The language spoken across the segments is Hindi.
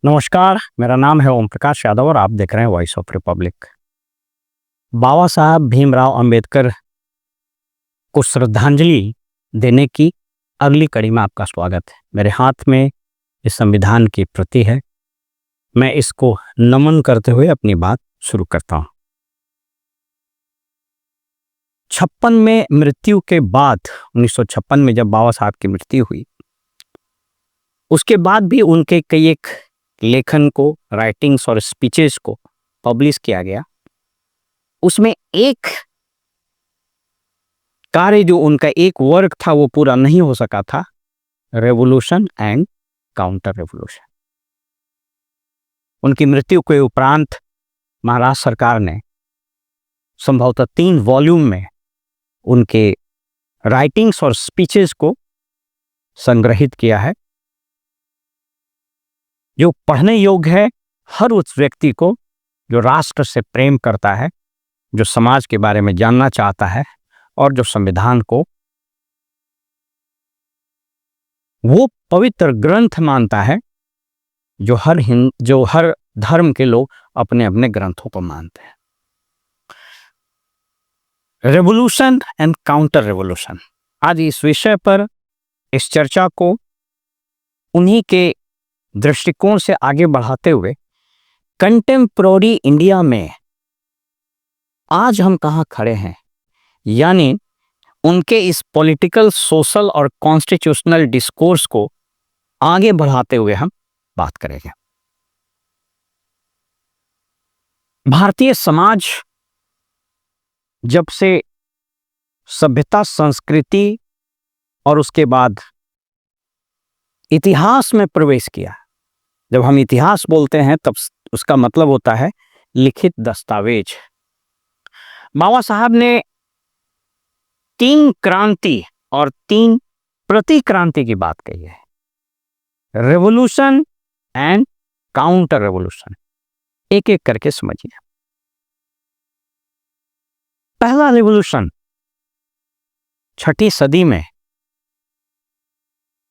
नमस्कार, मेरा नाम है ओम प्रकाश यादव और आप देख रहे हैं वॉइस ऑफ रिपब्लिक। बाबा साहब भीमराव अंबेडकर को श्रद्धांजलि देने की अगली कड़ी में आपका स्वागत है। मेरे हाथ में इस संविधान की प्रति है। मैं इसको नमन करते हुए अपनी बात शुरू करता हूं। 56 में मृत्यु के बाद 1956 में जब बाबा साहब की मृत्यु हुई, उसके बाद भी उनके कई एक लेखन को, राइटिंग्स और स्पीचेस को पब्लिश किया गया। उसमें एक कार्य जो उनका एक वर्क था वो पूरा नहीं हो सका था, रेवोल्यूशन एंड काउंटर रेवोल्यूशन। उनकी मृत्यु के उपरांत महाराष्ट्र सरकार ने संभवतः 3 वॉल्यूम में उनके राइटिंग्स और स्पीचेस को संग्रहित किया है, जो पढ़ने योग्य है हर उस व्यक्ति को जो राष्ट्र से प्रेम करता है, जो समाज के बारे में जानना चाहता है और जो संविधान को वो पवित्र ग्रंथ मानता है जो हर धर्म के लोग अपने अपने ग्रंथों को मानते हैं। रेवोल्यूशन एंड काउंटर रेवोल्यूशन, आज इस विषय पर इस चर्चा को उन्हीं के दृष्टिकोण से आगे बढ़ाते हुए कंटेम्पोररी इंडिया में आज हम कहां खड़े हैं, यानी उनके इस पॉलिटिकल, सोशल और कॉन्स्टिट्यूशनल डिस्कोर्स को आगे बढ़ाते हुए हम बात करेंगे। भारतीय समाज जब से सभ्यता, संस्कृति और उसके बाद इतिहास में प्रवेश किया, जब हम इतिहास बोलते हैं तब उसका मतलब होता है लिखित दस्तावेज। बाबा साहब ने 3 क्रांति और 3 प्रतिक्रांति की बात कही है, रेवोल्यूशन एंड काउंटर रेवोल्यूशन। एक एक करके समझिए। पहला रेवोल्यूशन 6ठी सदी में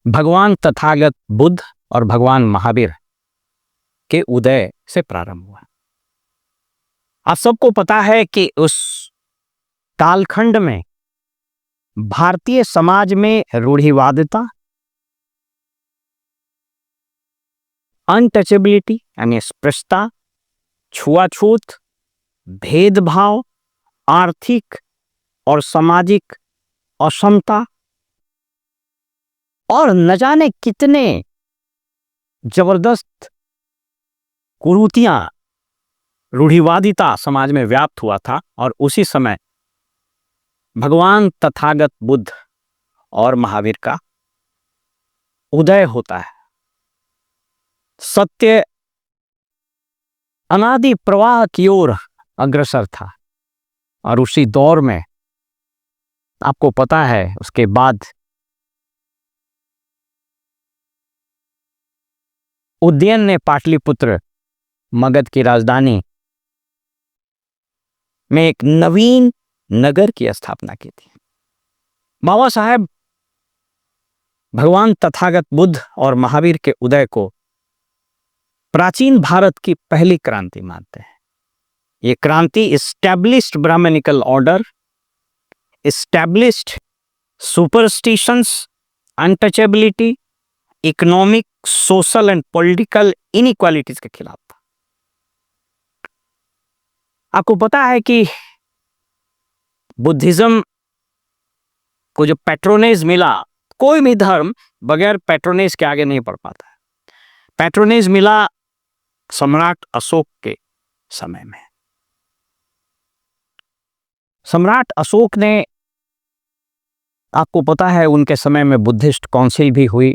भगवान तथागत बुद्ध और भगवान महावीर के उदय से प्रारंभ हुआ। आप सबको पता है कि उस कालखंड में भारतीय समाज में रूढ़िवादिता, अनटचेबिलिटी यानी अस्पृश्यता, छुआछूत, भेदभाव, आर्थिक और सामाजिक असमता और न जाने कितने जबरदस्त कुरीतियां, रूढ़िवादिता समाज में व्याप्त हुआ था। और उसी समय भगवान तथागत बुद्ध और महावीर का उदय होता है। सत्य अनादि प्रवाह की ओर अग्रसर था और उसी दौर में आपको पता है उसके बाद उदयन ने पाटलिपुत्र, मगध की राजधानी में एक नवीन नगर की स्थापना की थी। बाबा साहब भगवान तथागत बुद्ध और महावीर के उदय को प्राचीन भारत की पहली क्रांति मानते हैं। ये क्रांति established brahmanical order, established superstitions, untouchability, economic, social and political inequalities के खिलाफ था। आपको पता है कि बुद्धिज्म को जो पैट्रोनेज मिला, कोई भी धर्म बगैर पैट्रोनेज के आगे नहीं बढ़ पाता है। पैट्रोनेज मिला सम्राट अशोक के समय में। सम्राट अशोक ने, आपको पता है उनके समय में बुद्धिस्ट काउंसिल भी हुई।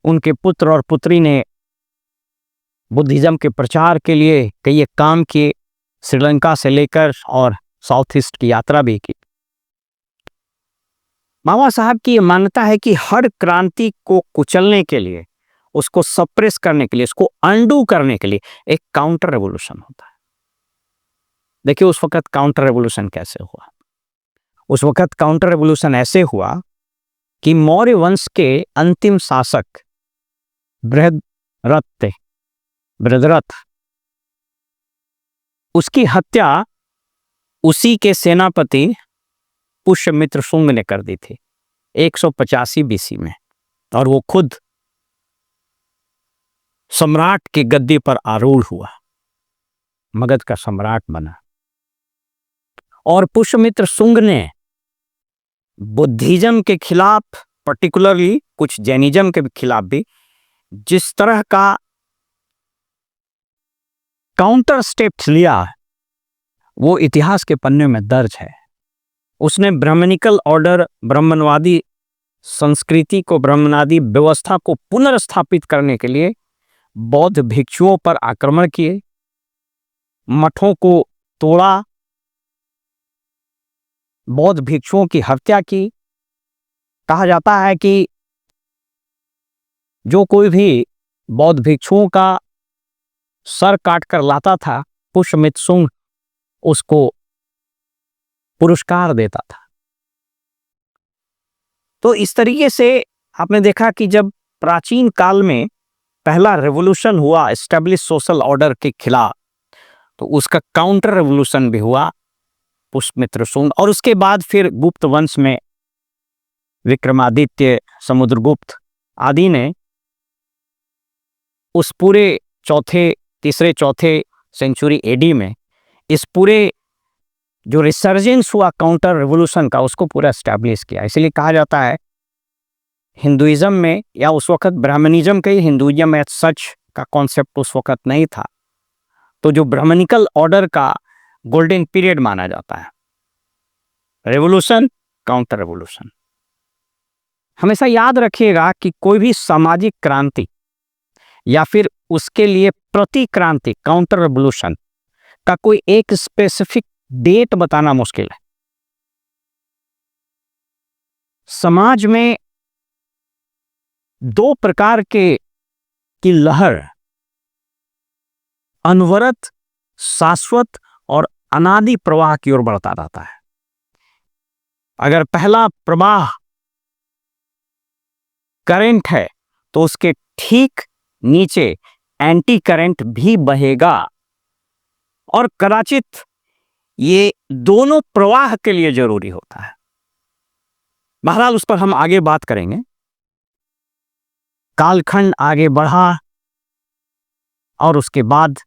उनके पुत्र और पुत्री ने बुद्धिज्म के प्रचार के लिए कई एक काम किए, श्रीलंका से लेकर और साउथ ईस्ट की यात्रा भी की। बाबा साहब की यह मान्यता है कि हर क्रांति को कुचलने के लिए, उसको सप्रेस करने के लिए, उसको अंडू करने के लिए एक काउंटर रेवोल्यूशन होता है। देखिए उस वक्त काउंटर रेवोल्यूशन कैसे हुआ। उस वक्त काउंटर रेवोल्यूशन ऐसे हुआ कि मौर्य वंश के अंतिम शासक बृहद्रथ बृहद्रथ, उसकी हत्या उसी के सेनापति पुष्यमित्र शुंग ने कर दी थी 185 बीसी में, और वो खुद सम्राट की गद्दी पर आरूढ़ हुआ, मगध का सम्राट बना। और पुष्यमित्र शुंग ने बुद्धिज्म के खिलाफ, पर्टिकुलरली कुछ जैनिज्म के खिलाफ भी जिस तरह का काउंटर स्टेप्स लिया, वो इतिहास के पन्ने में दर्ज है। उसने ब्राह्मणिकल ऑर्डर, ब्राह्मणवादी संस्कृति को, ब्राह्मणादि व्यवस्था को पुनर्स्थापित करने के लिए बौद्ध भिक्षुओं पर आक्रमण किए, मठों को तोड़ा, बौद्ध भिक्षुओं की हत्या की। कहा जाता है कि जो कोई भी बौद्ध भिक्षुओं का सर काट कर लाता था, पुष्यमित्र शुंग उसको पुरस्कार देता था। तो इस तरीके से आपने देखा कि जब प्राचीन काल में पहला रेवोल्यूशन हुआ एस्टेब्लिश सोशल ऑर्डर के खिलाफ, तो उसका काउंटर रेवोल्यूशन भी हुआ पुष्यमित्र शुंग। और उसके बाद फिर गुप्त वंश में विक्रमादित्य, समुद्रगुप्त आदि ने उस पूरे तीसरे चौथे सेंचुरी एडी में इस पूरे जो रिसर्जेंस हुआ काउंटर रेवोल्यूशन का, उसको पूरा एस्टैब्लिश किया। इसलिए कहा जाता है हिंदुइज्म में, या उस वक्त ब्राह्मणिज्म के, हिंदुइज्म में सच का कॉन्सेप्ट उस वक्त नहीं था, तो जो ब्राह्मणिकल ऑर्डर का गोल्डन पीरियड माना जाता है, रेवोल्यूशन, काउंटर रेवोल्यूशन। हमेशा याद रखिएगा कि कोई भी सामाजिक क्रांति या फिर उसके लिए प्रतिक्रांति, काउंटर रेवोल्यूशन का कोई एक स्पेसिफिक डेट बताना मुश्किल है। समाज में दो प्रकार की लहर, अनवरत, शाश्वत और अनादि प्रवाह की ओर बढ़ता रहता है। अगर पहला प्रवाह करंट है, तो उसके ठीक नीचे एंटी करंट भी बहेगा, और कदाचित ये दोनों प्रवाह के लिए जरूरी होता है। बहरहाल उस पर हम आगे बात करेंगे। कालखंड आगे बढ़ा और उसके बाद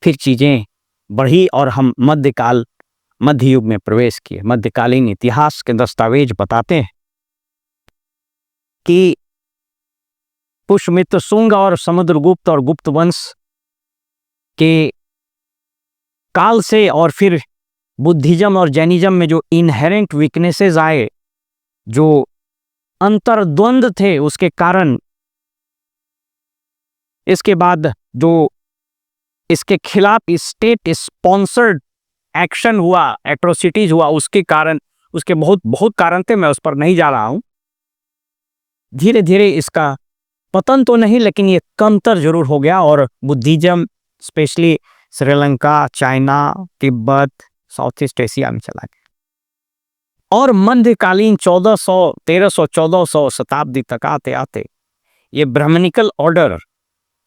फिर चीजें बढ़ी और हम मध्य युग में प्रवेश किए। मध्यकालीन इतिहास के दस्तावेज बताते हैं कि पुष्यमित्र शुंग और समुद्रगुप्त और गुप्त वंश के काल से, और फिर बुद्धिज्म और जैनिज्म में जो इनहेरेंट वीकनेसेस आए, जो अंतर्द्वंद थे, उसके कारण इसके बाद जो इसके खिलाफ स्टेट स्पॉन्सर्ड एक्शन हुआ, एट्रोसिटीज हुआ, उसके कारण, उसके बहुत कारण थे, मैं उस पर नहीं जा रहा हूं। धीरे धीरे इसका पतन तो नहीं, लेकिन ये कमतर जरूर हो गया, और Buddhism specially Sri Lanka, China, Tibet, south east Asia में चला गया। और मध्यकालीन 1300-1400 शताब्दी तक आते आते ये ब्राह्मणिकल ऑर्डर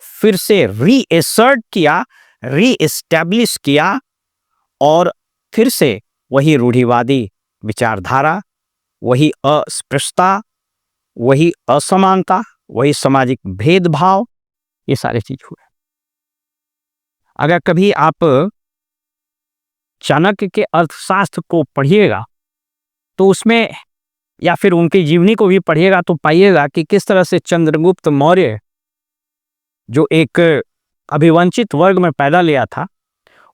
फिर से रीएसर्ट किया, रीएस्टैब्लिश किया, और फिर से वही रूढ़िवादी विचारधारा, वही अस्पृश्यता, वही असमानता, वही सामाजिक भेदभाव, ये सारी चीज हुए। अगर कभी आप चाणक्य के अर्थशास्त्र को पढ़िएगा, तो उसमें, या फिर उनकी जीवनी को भी पढ़िएगा, तो पाइएगा कि किस तरह से चंद्रगुप्त मौर्य, जो एक अभिवंचित वर्ग में पैदा लिया था,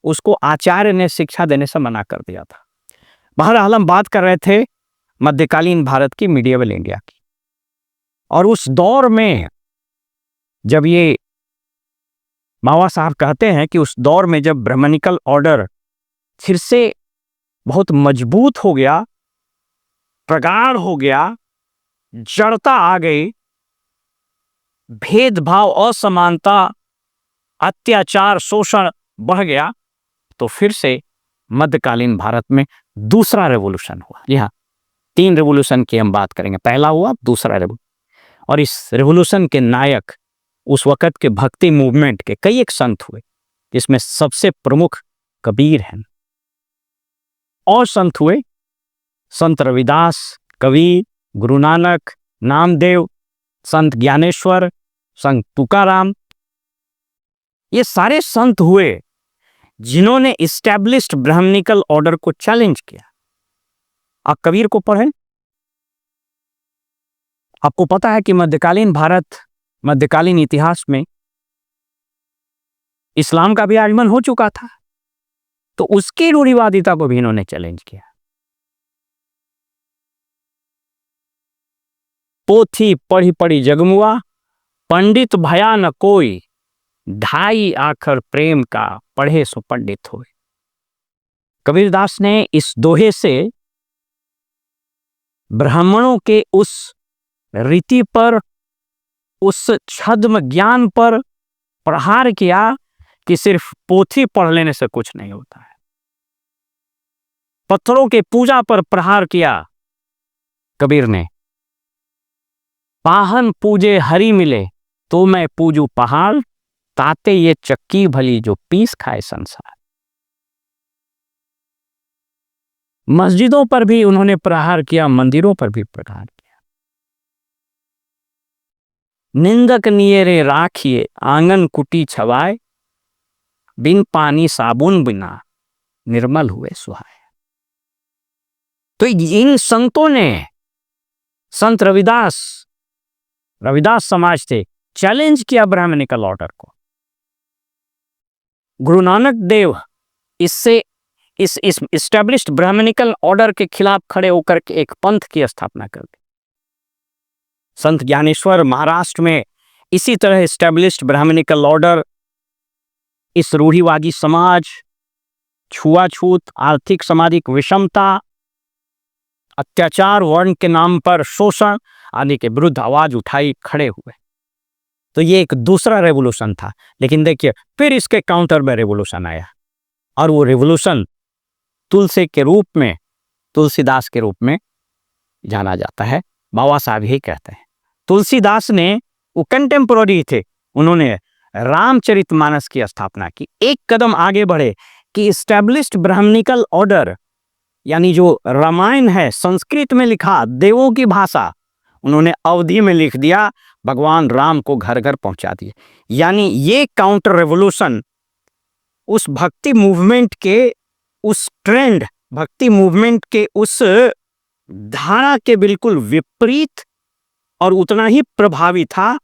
उसको आचार्य ने शिक्षा देने से मना कर दिया था। बहरहाल हम बात कर रहे थे मध्यकालीन भारत की, मिडिएवल इंडिया की। और उस दौर में जब ये मावा साहब कहते हैं कि उस दौर में जब ब्राह्मणिकल ऑर्डर फिर से बहुत मजबूत हो गया, प्रगाढ़ हो गया, जड़ता आ गई, भेदभाव, असमानता, अत्याचार, शोषण बढ़ गया, तो फिर से मध्यकालीन भारत में दूसरा रेवोल्यूशन हुआ। जी हाँ, 3 रेवोल्यूशन की हम बात करेंगे। पहला हुआ, दूसरा रेवोल्यूशन, और इस रेवोल्यूशन के नायक उस वक़्त के भक्ति मूवमेंट के कई एक संत हुए, जिसमें सबसे प्रमुख कबीर हैं। और संत हुए संत रविदास, कबीर, गुरु नानक, नामदेव, संत ज्ञानेश्वर, संत तुकाराम। ये सारे संत हुए जिन्होंने इस्टेब्लिश्ड ब्राह्मणिकल ऑर्डर को चैलेंज किया। आप कबीर को पढ़ें, आपको पता है कि मध्यकालीन भारत, मध्यकालीन इतिहास में इस्लाम का भी आगमन हो चुका था, तो उसकी रूढ़िवादिता को भी इन्होंने चैलेंज किया। पोथी पढ़ी पढ़ी जगमुआ, पंडित भया न कोई, ढाई आखर प्रेम का, पढ़े सो पंडित होए। कबीरदास ने इस दोहे से ब्राह्मणों के उस रीति पर, उस छद्म ज्ञान पर प्रहार किया कि सिर्फ पोथी पढ़ लेने से कुछ नहीं होता है। पत्थरों के पूजा पर प्रहार किया कबीर ने। पाहन पूजे हरि मिले, तो मैं पूजू पहाड़, ताते ये चक्की भली जो पीस खाए संसार। मस्जिदों पर भी उन्होंने प्रहार किया, मंदिरों पर भी प्रहार किया। निंदक नियरे राखिए, आंगन कुटी छवाए, बिन पानी साबुन बिना, निर्मल हुए सुहाए। तो इन संतों ने, संत रविदास समाज से चैलेंज किया ब्राह्मणिकल ऑर्डर को। गुरु नानक देव इससे इस इस्टेब्लिश्ड ब्राह्मणिकल ऑर्डर के खिलाफ खड़े होकर के एक पंथ की स्थापना कर दी। संत ज्ञानेश्वर महाराष्ट्र में इसी तरह इस्टेब्लिश्ड ब्राह्मणिकल ऑर्डर, इस रूढ़िवादी समाज, छुआछूत, आर्थिक सामाजिक विषमता, अत्याचार, वर्ण के नाम पर शोषण आदि के विरुद्ध आवाज उठाई, खड़े हुए। तो ये एक दूसरा रेवोल्यूशन था। लेकिन देखिए, फिर इसके काउंटर में रेवोल्यूशन आया, और वो रेवोल्यूशन तुलसी के रूप में, तुलसीदास के रूप में जाना जाता है। बाबा साहब ही कहते हैं। तुलसीदास ने, वो कंटेम्पोररी थे, उन्होंने रामचरितमानस की स्थापना की। एक कदम आगे बढ़े कि इस्टेब्लिश्ड ब्राह्मणिकल ऑर्डर, यानी जो रामायण है संस्कृत में लिखा, देवों की भाषा, उन्होंने अवधि में लिख दिया, भगवान राम को घर घर पहुंचा दिए। यानी ये काउंटर रेवोल्यूशन उस भक्ति मूवमेंट के, उस ट्रेंड, भक्ति मूवमेंट के उस धारा के बिल्कुल विपरीत, और उतना ही प्रभावी था,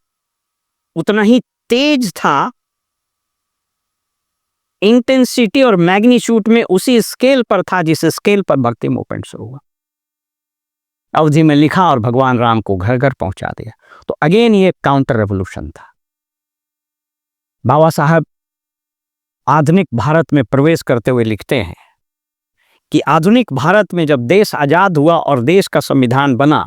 उतना ही तेज था, इंटेंसिटी और मैग्नीट्यूड में उसी स्केल पर था जिस स्केल पर भक्ति मूवमेंट शुरू हुआ। अवधि में लिखा और भगवान राम को घर घर पहुंचा दिया। तो अगेन ये काउंटर रेवोल्यूशन था। बाबा साहब आधुनिक भारत में प्रवेश करते हुए लिखते हैं कि आधुनिक भारत में जब देश आजाद हुआ और देश का संविधान बना,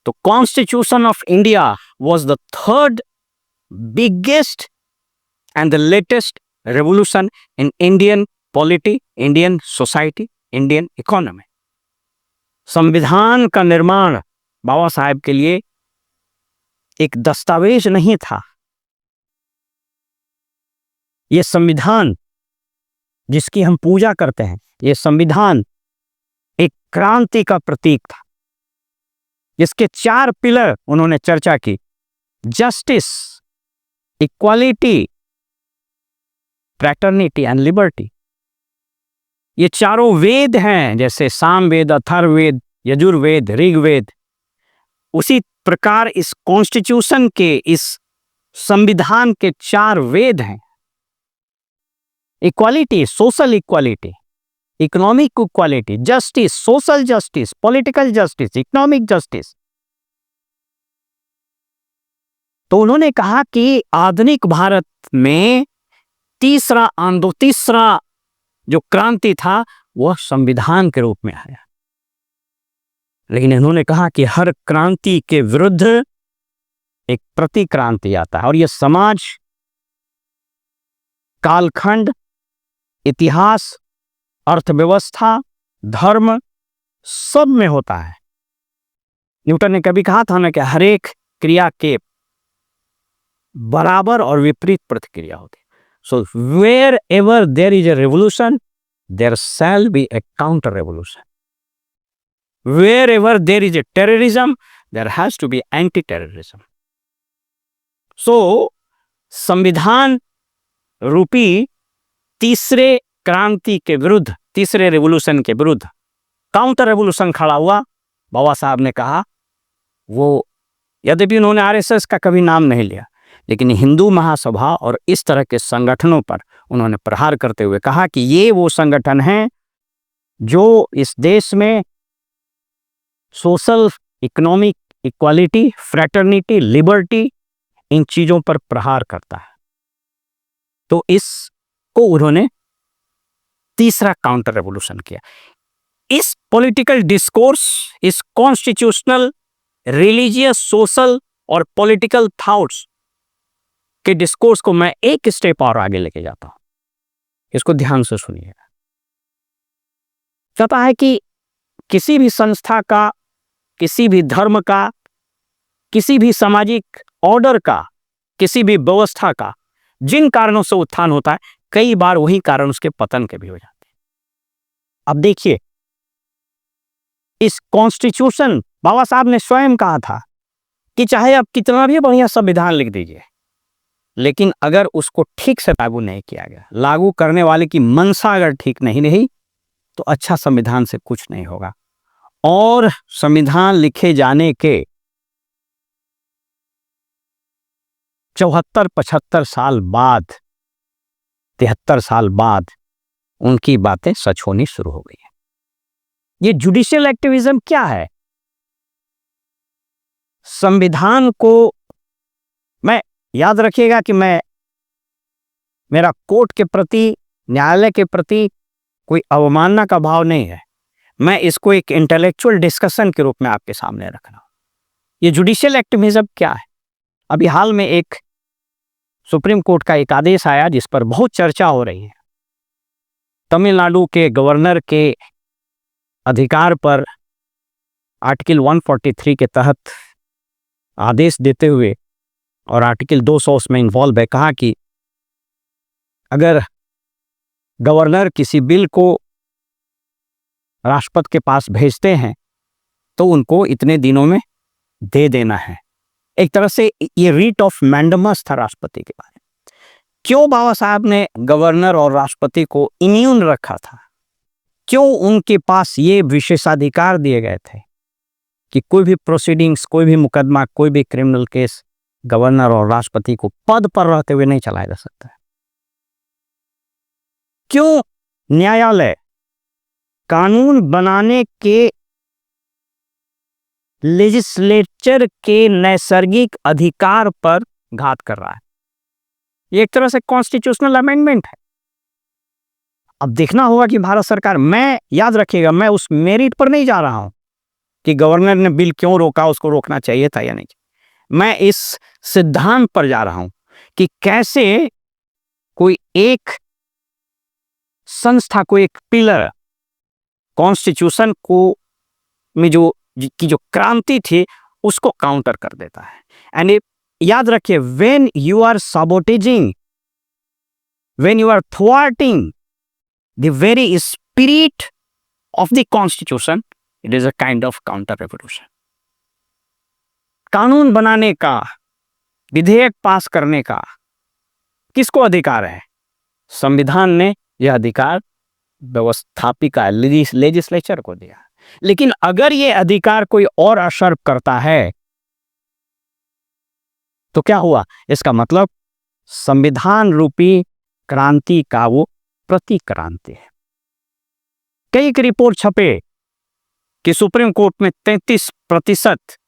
तो constitution of India was the third biggest and the latest revolution in Indian polity, Indian society, Indian economy. संविधान का निर्माण बाबा साहब के लिए एक दस्तावेज नहीं था। ये संविधान जिसकी हम पूजा करते हैं, ये संविधान एक क्रांति का प्रतीक था। इसके 4 पिलर उन्होंने चर्चा की: justice, equality, fraternity and liberty. ये चारों वेद हैं, जैसे सामवेद, अथर्ववेद, यजुर्वेद, ऋग्वेद। उसी प्रकार इस कॉन्स्टिट्यूशन के, इस संविधान के 4 वेद हैं: equality, social equality, economic equality, justice, social justice, political justice, economic justice. तो उन्होंने कहा कि आधुनिक भारत में तीसरा जो क्रांति था वह संविधान के रूप में आया। लेकिन इन्होंने कहा कि हर क्रांति के विरुद्ध एक प्रतिक्रांति आता है, और यह समाज, कालखंड, इतिहास, अर्थव्यवस्था, धर्म सब में होता है। न्यूटन ने कभी कहा था ना कि हर एक क्रिया के बराबर और विपरीत प्रतिक्रिया होती है। So wherever there is a revolution there shall be a counter revolution, wherever there is a terrorism there has to be anti terrorism. सो संविधान रूपी तीसरे क्रांति के विरुद्ध, तीसरे रेवोल्यूशन के विरुद्ध काउंटर रेवोल्यूशन खड़ा हुआ। बाबा साहब ने कहा, वो यद्यपि उन्होंने आरएसएस का कभी नाम नहीं लिया, लेकिन हिंदू महासभा और इस तरह के संगठनों पर उन्होंने प्रहार करते हुए कहा कि ये वो संगठन हैं जो इस देश में social, economic equality, fraternity, liberty, इन चीजों पर प्रहार करता है। तो इसको उन्होंने तीसरा काउंटर रेवोल्यूशन किया। इस पॉलिटिकल डिस्कोर्स, इस कॉन्स्टिट्यूशनल, रिलीजियस, सोशल और पॉलिटिकल थॉट्स के डिस्कोर्स को मैं एक स्टेप और आगे लेके जाता हूं। इसको ध्यान से सुनिएगा। कहता है कि किसी भी संस्था का, किसी भी धर्म का, किसी भी सामाजिक ऑर्डर का, किसी भी व्यवस्था का जिन कारणों से उत्थान होता है, कई बार वही कारण उसके पतन के भी हो जाते हैं। अब देखिए, इस कॉन्स्टिट्यूशन, बाबा साहब ने स्वयं कहा था कि चाहे आप कितना भी बढ़िया संविधान लिख दीजिए, लेकिन अगर उसको ठीक से लागू नहीं किया गया, लागू करने वाले की मंशा अगर ठीक नहीं रही, तो अच्छा संविधान से कुछ नहीं होगा। और संविधान लिखे जाने के 74-75 साल बाद, 73 साल बाद उनकी बातें सच होनी शुरू हो गई है। ये जुडिशियल एक्टिविज्म क्या है? संविधान को, मैं याद रखिएगा कि मेरा कोर्ट के प्रति, न्यायालय के प्रति कोई अवमानना का भाव नहीं है। मैं इसको एक इंटेलेक्चुअल डिस्कशन के रूप में आपके सामने रख रहा हूं। ये जुडिशियल एक्टिविज्म क्या है? अभी हाल में एक सुप्रीम कोर्ट का एक आदेश आया जिस पर बहुत चर्चा हो रही है। तमिलनाडु के गवर्नर के अधिकार पर आर्टिकल 143 के तहत आदेश देते हुए, और आर्टिकल 200 उसमें इन्वॉल्व है, कहा कि अगर गवर्नर किसी बिल को राष्ट्रपति के पास भेजते हैं तो उनको इतने दिनों में दे देना है। एक तरह से ये रीट ऑफ मैंडमस था राष्ट्रपति के बारे में। क्यों बाबा साहब ने गवर्नर और राष्ट्रपति को इम्यून रखा था? क्यों उनके पास ये विशेषाधिकार दिए गए थे कि कोई भी प्रोसीडिंग्स, कोई भी मुकदमा, कोई भी क्रिमिनल केस गवर्नर और राष्ट्रपति को पद पर रहते हुए नहीं चलाया जा सकता है? क्यों न्यायालय कानून बनाने के, लेजिस्लेचर के नैसर्गिक अधिकार पर घात कर रहा है? ये एक तरह से कॉन्स्टिट्यूशनल अमेंडमेंट है। अब देखना होगा कि भारत सरकार, मैं, याद रखिएगा, मैं उस मेरिट पर नहीं जा रहा हूं कि गवर्नर ने बिल क्यों रोका, उसको रोकना चाहिए था या नहीं। मैं इस सिद्धांत पर जा रहा हूं कि कैसे कोई एक संस्था को, एक पिलर कॉन्स्टिट्यूशन को में जो क्रांति थी उसको काउंटर कर देता है। एंड याद रखिए, when you are sabotaging, when you are thwarting the very spirit of the constitution, it is a kind of counter revolution. कानून बनाने का, विधेयक पास करने का किसको अधिकार है? संविधान ने यह अधिकार व्यवस्थापिका, लेजिस्लेचर को दिया। लेकिन अगर यह अधिकार कोई और असर्व करता है तो क्या हुआ? इसका मतलब संविधान रूपी क्रांति का वो प्रतिक्रांति है। कई एक रिपोर्ट छपे कि सुप्रीम कोर्ट में 33%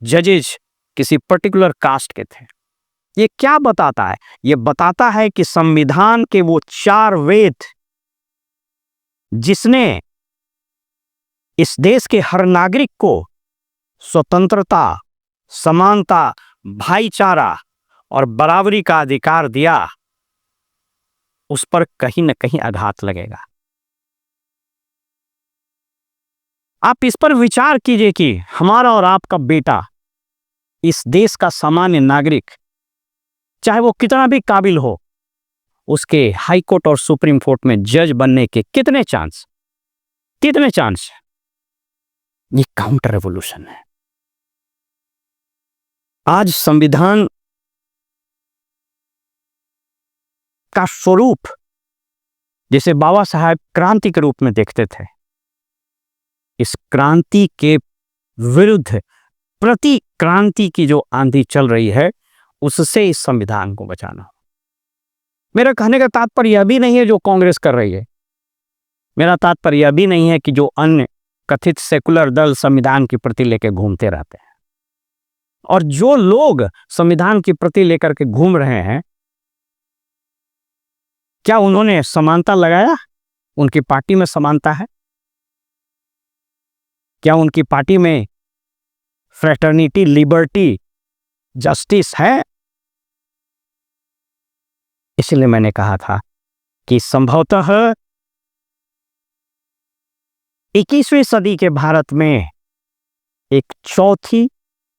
जजेज किसी पर्टिकुलर कास्ट के थे। ये क्या बताता है? ये बताता है कि संविधान के वो 4 वेद, जिसने इस देश के हर नागरिक को स्वतंत्रता, समानता, भाईचारा और बराबरी का अधिकार दिया, उस पर कहीं न कहीं आघात लगेगा। आप इस पर विचार कीजिए कि हमारा और आपका बेटा, इस देश का सामान्य नागरिक, चाहे वो कितना भी काबिल हो, उसके हाई कोर्ट और सुप्रीम कोर्ट में जज बनने के कितने चांस है? ये काउंटर रेवोल्यूशन है। आज संविधान का स्वरूप जिसे बाबा साहब क्रांति के रूप में देखते थे, इस क्रांति के विरुद्ध प्रति क्रांति की जो आंधी चल रही है, उससे इस संविधान को बचाना। मेरा कहने का तात्पर्य यह भी नहीं है जो कांग्रेस कर रही है, मेरा तात्पर्य यह भी नहीं है कि जो अन्य कथित सेकुलर दल संविधान की प्रति लेकर घूमते रहते हैं। और जो लोग संविधान की प्रति लेकर के घूम रहे हैं, क्या उन्होंने समानता लगाया? उनकी पार्टी में समानता है? क्या उनकी पार्टी में फ्रेटर्निटी, लिबर्टी, जस्टिस है? इसलिए मैंने कहा था कि संभवतः 21वीं सदी के भारत में एक चौथी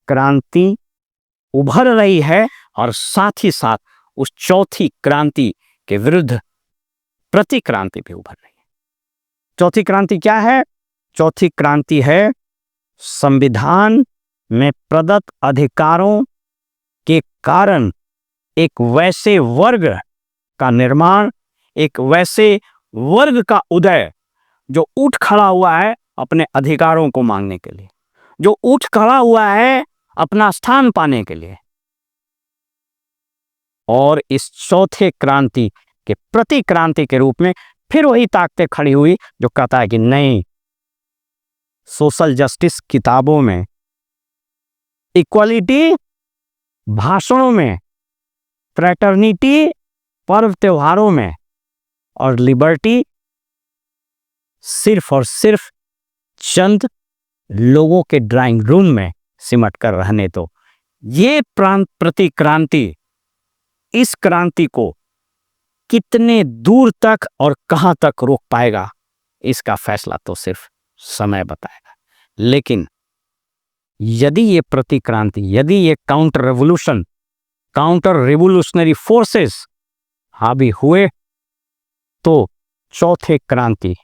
क्रांति उभर रही है और साथ ही साथ उस चौथी क्रांति के विरुद्ध प्रतिक्रांति भी उभर रही है। चौथी क्रांति क्या है? चौथी क्रांति है संविधान में प्रदत्त अधिकारों के कारण एक वैसे वर्ग का निर्माण, एक वैसे वर्ग का उदय जो उठ खड़ा हुआ है अपने अधिकारों को मांगने के लिए, जो उठ खड़ा हुआ है अपना स्थान पाने के लिए। और इस चौथे क्रांति के प्रति क्रांति के रूप में फिर वही ताकतें खड़ी हुई जो कहता है कि नहीं, सोशल जस्टिस किताबों में, इक्वालिटी भाषणों में, फ्रेटर्निटी पर्व त्योहारों में, और लिबर्टी सिर्फ और सिर्फ चंद लोगों के ड्राइंग रूम में सिमट कर रहने दो। ये प्रति क्रांति इस क्रांति को कितने दूर तक और कहां तक रोक पाएगा, इसका फैसला तो सिर्फ समय बताएगा। लेकिन यदि ये प्रतिक्रांति, यदि ये काउंटर रेवोल्यूशनरी फोर्सेस हावी हुए, तो चौथे क्रांति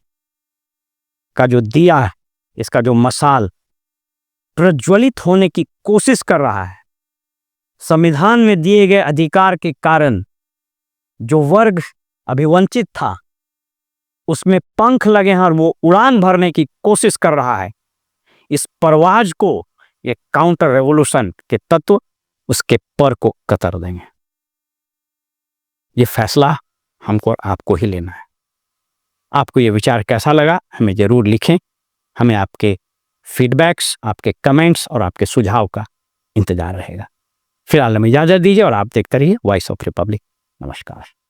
का जो दिया है, इसका जो मशाल प्रज्वलित होने की कोशिश कर रहा है, संविधान में दिए गए अधिकार के कारण जो वर्ग अभिवंचित था उसमें पंख लगे हैं और वो उड़ान भरने की कोशिश कर रहा है, इस परवाज को ये काउंटर रेवोल्यूशन के तत्व उसके पर को कतर देंगे। ये फैसला हमको और आपको ही लेना है। आपको ये विचार कैसा लगा हमें जरूर लिखें। हमें आपके फीडबैक्स, आपके कमेंट्स और आपके सुझाव का इंतजार रहेगा। फिलहाल हमें इजाजत दीजिए और आप देखते रहिए वॉइस ऑफ रिपब्लिक। नमस्कार।